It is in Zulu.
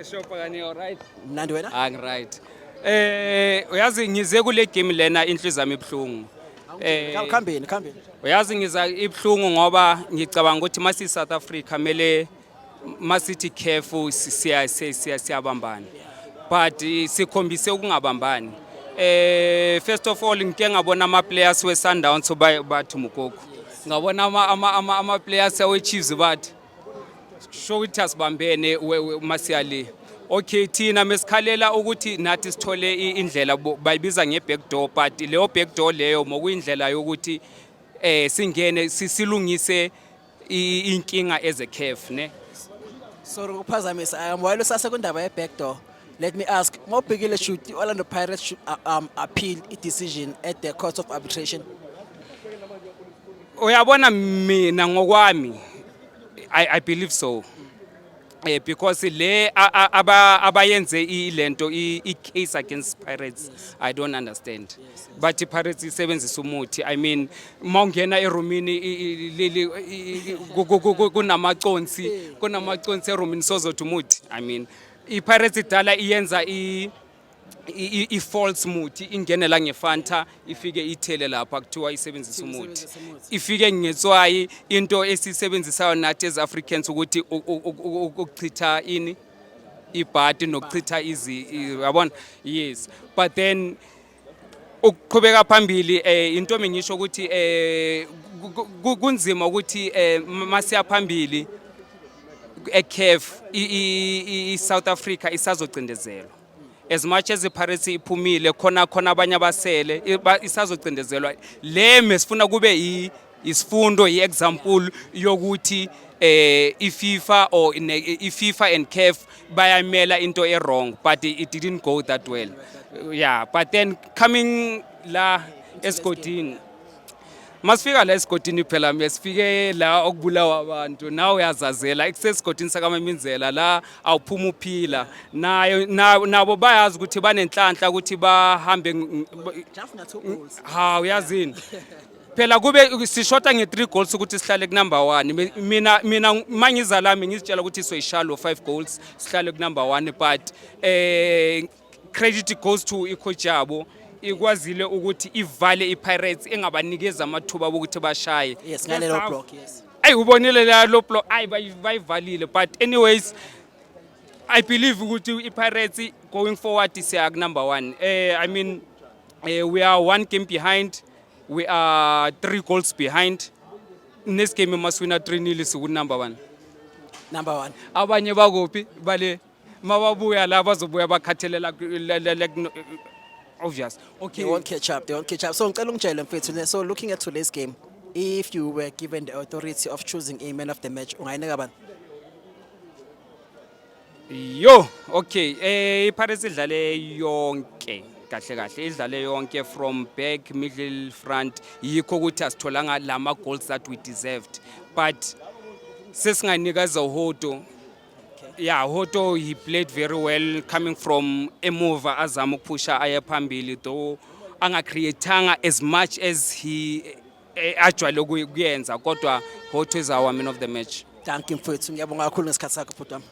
Shopha kani alright? Mnandi wena? Right. Uyazi ngize kule game lena inhliziyo yami ibhlungu. Khambeni. Uyazi ngiza ibhlungu ngoba ngicabanga ukuthi masi South Africa mele masithi careful siyabambana. But sikhombise ukungabambani. First of all ngike ngabona ama players we Sundowns bathi mukoko. Ngabona ama players we Chiefs bathi show ukuthi asibambene masiyale. Okay thina mesikhalela ukuthi nathi sithole indlela bayibiza ngeback door but leyo back door leyo mokuyindlela yokuthi singene silungise inkinga as a CAF ne. So ukuphazamisa while usase kundaba ye back door, let me ask, mawubhekile should Orlando Pirates should appeal a decision at the Court of Arbitration? Uyabona mina ngokwami I believe so. Because le abayenze ilento case against Pirates, I don't understand. But Pirates isebenzisa umuthi. I mean mawungena erumini kunamaconsi erumini sozothi umuthi. I mean iPirates idala iyenza false muthi ingenela ngefanta ifike ithele lapha kuthiwa isebenzisa umuthi ifike ngetswayi into esisebenzisayo nathi as Africans ukuthi ukuchitha ini ibhadi nokuchitha yabona. Yes, but then ukuqhubeka phambili into mengisho ukuthi kunzima ukuthi masiya phambili eCAF South Africa isazocindezelwa. As much as iPirates iphumile khona abanye abasele isazocindezelwa le mesifuna kube isifundo iexample yokuthi iFIFA or iFIFA and CAF bayamela into wrong but it didn't go that well. Yeah, but then coming la esigodini masifika la esigodini phela mesifike la okubulawa abantu nawe uyazazela eksesigodini sakaMaminzela la awuphuma uphila nayo nabo bayazi ukuthi banenhlanhla ukuthi bahambe uyazini phela kube sishota nge3 goals ukuthi sihlale ku number 1 mina mangiza lami ngizitshela ukuthi soyishalo 5 goals sihlale ku number 1 but credit goes to icoach yabo ikwazile ukuthi ivale iPirates engabanikeza amathuba ukuthi bashaye. Yes, ngalelo block, yes. Ubonile la lo block bayivalile but anyways I believe ukuthi iPirates going forward siya number 1. I mean we are 1 game behind, we are 3 goals behind. Next game we must win 3-0 siku number 1. Number 1. Abanye bakuphi bale mababuya la bazobuya bakhathelela obvious. Okay. They won't catch up. So ngicela ungitshele mfethu, so looking at today's game, if you were given the authority of choosing a man of the match, ungayinika bani? Okay. iPirates idlale yonke kahle idlale yonke from back, middle, front. Yikho ukuthi asitholanga lama goals that we deserved. But sesinganikeza uHoto. Yeah, Hoto, he played very well coming from Emova azama ukupusha aya phambili though angacreatanga as much as he actually kuyenza kodwa Hoto is our man of the match. Thank you mfethu, ngiyabonga kakhulu ngesikhathi sakho bhuti wami.